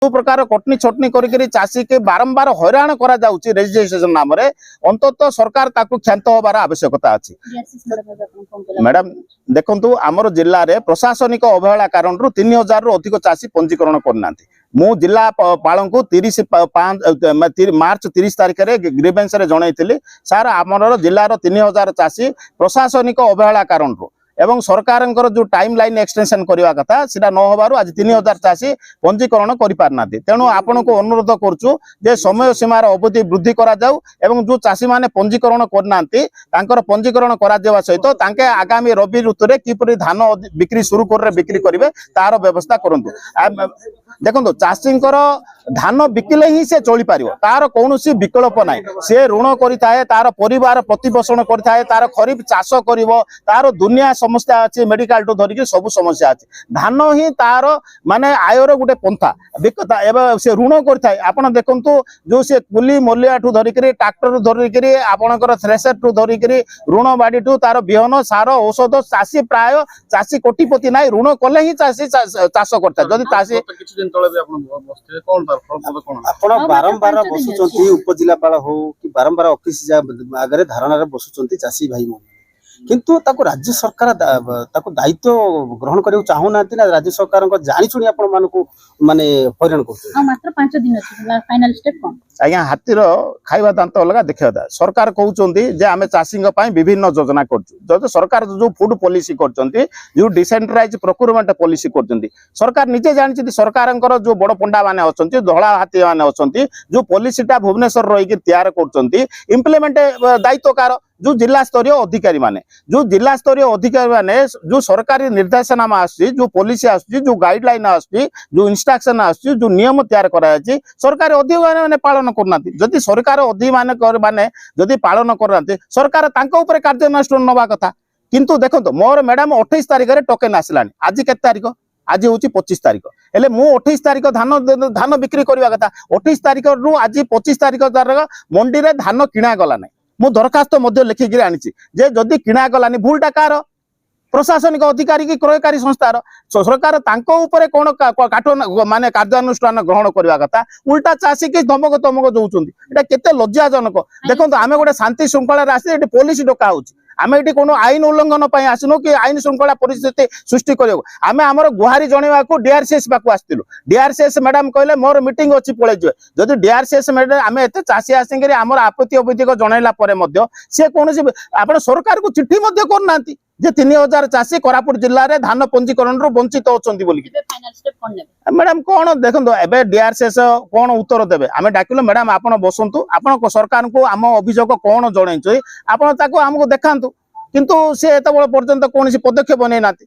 जो प्रकार कटनी छटनी करी चाषी के बारंबार हैरान करा जाउची रेजिस्ट्रेशन नाम रे अंततः सरकार ताकू क्षांत होबार आवश्यकता अछि। मैडम देखंतु आमर जिल्ला रे प्रशासनिक अवहेला कारण 3000 रु अधिक चाषी पंजीकरण करनांती। मु जिला पाल को 30 मार्च 30 तारिख रे ग्रीवेंस रे जणाइथिली सार आमर जिल्लार 3000 चाषी प्रशासनिक अवहेला कारण एवं सरकार जो टाइम लाइन एक्सटेंशन करवा कथा सीधा न होबारु आज 3000 चाषी पंजीकरण करि पारना। तेणु आपण को अनुरोध करछु जे समय सीमार अवधि वृद्धि करा जाऊ एवं जो चाषी माने पंजीकरण करनांती तांकर पंजीकरण करा जेवा सहित तांके आगामी रबी ऋतु रे किपरि धान बिक्री शुरू कर बिक्री करिवे तार व्यवस्था करंतु। देखो चाषींकर धान बिकिले ही से चली पारिबो तार कोनोसी विकल्प नाही। से ऋण करिथाए तार परिवार प्रतिपोषण करिथाए तार खरीफ चाष करिवो तार दुनिया समस्या अछि मेडिकल टू धरिक सब समस्या अछि। धान ही तार माने आयर गुटे पंथा बिकता एबे से ऋण करिथाए। आपण देखंतु जो से कुली मोलिया टू धरिक ट्रैक्टर धरिक आपणकर थ्रेसर टू धरिक ऋण बाडी टू तार बिहन सार औषध चाषी प्राय चाषी कोटिपति नाही ऋण कले ही चाषी चाष करता। जदि चाषी आपण बारंबार बसुचंती उपजिलापाल हो कि बारंबार ऑफिस आगे धारणा बसुचंती चाषी भाई मन किंतु ताको राज्य सरकार ताको दायित्व ग्रहण करियो चाहू नांती ना। राज्य सरकार को जानि सुनी आपण मानको माने हैरान करछ। मात्र 5 दिन अछि फाइनल स्टेप कोन आज्ञा हाथीर खाइबा दांत अलग देखा सरकार कहउचंती जे आमे चाषी विभिन्न योजना कर सरकार जो फूड पॉलिसी करचंती जो डिसेंट्रलाइज प्रोक्योरमेंट पॉलिसी करचंती सरकार निजे जानि सरकार जो बड़ पंडा माने अछंती धोला हाथी माने अछंती जो पॉलिसीटा भुवनेश्वर रही तैयार करचंती इम्प्लीमेंट दायित्व कार जो जिला स्तरीय अधिकारी माने जो जिला स्तरीय अधिकारी माने जो सरकारी निर्देशनामा आसी जो पॉलिसी आसी जो गाइडलाइन आसी जो इंस्ट्रक्शन आसी जो नियम तैयार करा जाय सरकारी अधिकारी माने पालन करना। जदि सरकार अधिकारी माने जदि पालन करना सरकार तांको ऊपर कार्यानुष्ठान नवा कथा। किंतु देखो मोर मैडम 28 तारिख रे टोकन आसलानी आज के तारिख आज हूँ 25 तारिख हेले मु 28 तारिख धान बिक्री करवा कथा 28 तारिख रु आज 25 तारिख मंडी रे धान किणा गला ना। मु दरखास्त लिखिकी आनी जे जदि किणा गलानी भूलटा कार प्रशासनिक अधिकारी की क्रयकारी संस्थार सरकार तांको ऊपर कोन काठ माने कार्यानुष्ठान ग्रहण करवा कथा उल्टा चाषी की धमक तमक दउचंती। एटा केते लज्जाजनक। देखो आमे गोटे शांति श्रृंखला आसी एटी पुलिस डका होची आमे एटी कोनो आईन उल्लंघन पई आसिनो कि आईन श्रृंखला परिस्थिति सृष्टि करियो। आमे हमर गुहारी जणेवा को डीआरसीएस पाकु आस्तिलु डीआरसीएस मैडम कहले मोर मीटिंग अछि पळे जे जदि डीआरसीएस मैडम आमे एते चासी आसिंगरी हमर आपत्ति अभियोग जणैला परे मध्य से कोनोसी आपण सरकार को चिट्ठी मध्य करनांती जे 3000 चाषी कोरापुट जिल्ला रे धान पंजीकरण रो वंचित होचंती बोली फाइनल स्टेप कोन नेबे मैडम कोन देखंतो एबे डीआरसीएस कोन उत्तर देबे आमे डाकिलो मैडम आपण बसंतु आपण को सरकार को आम अभियोग कोन जणैछै आपण ताको हमको देखांतु किंतु से एत बड़ पर्यंत कोनोसी पदक्षेप नै नाती।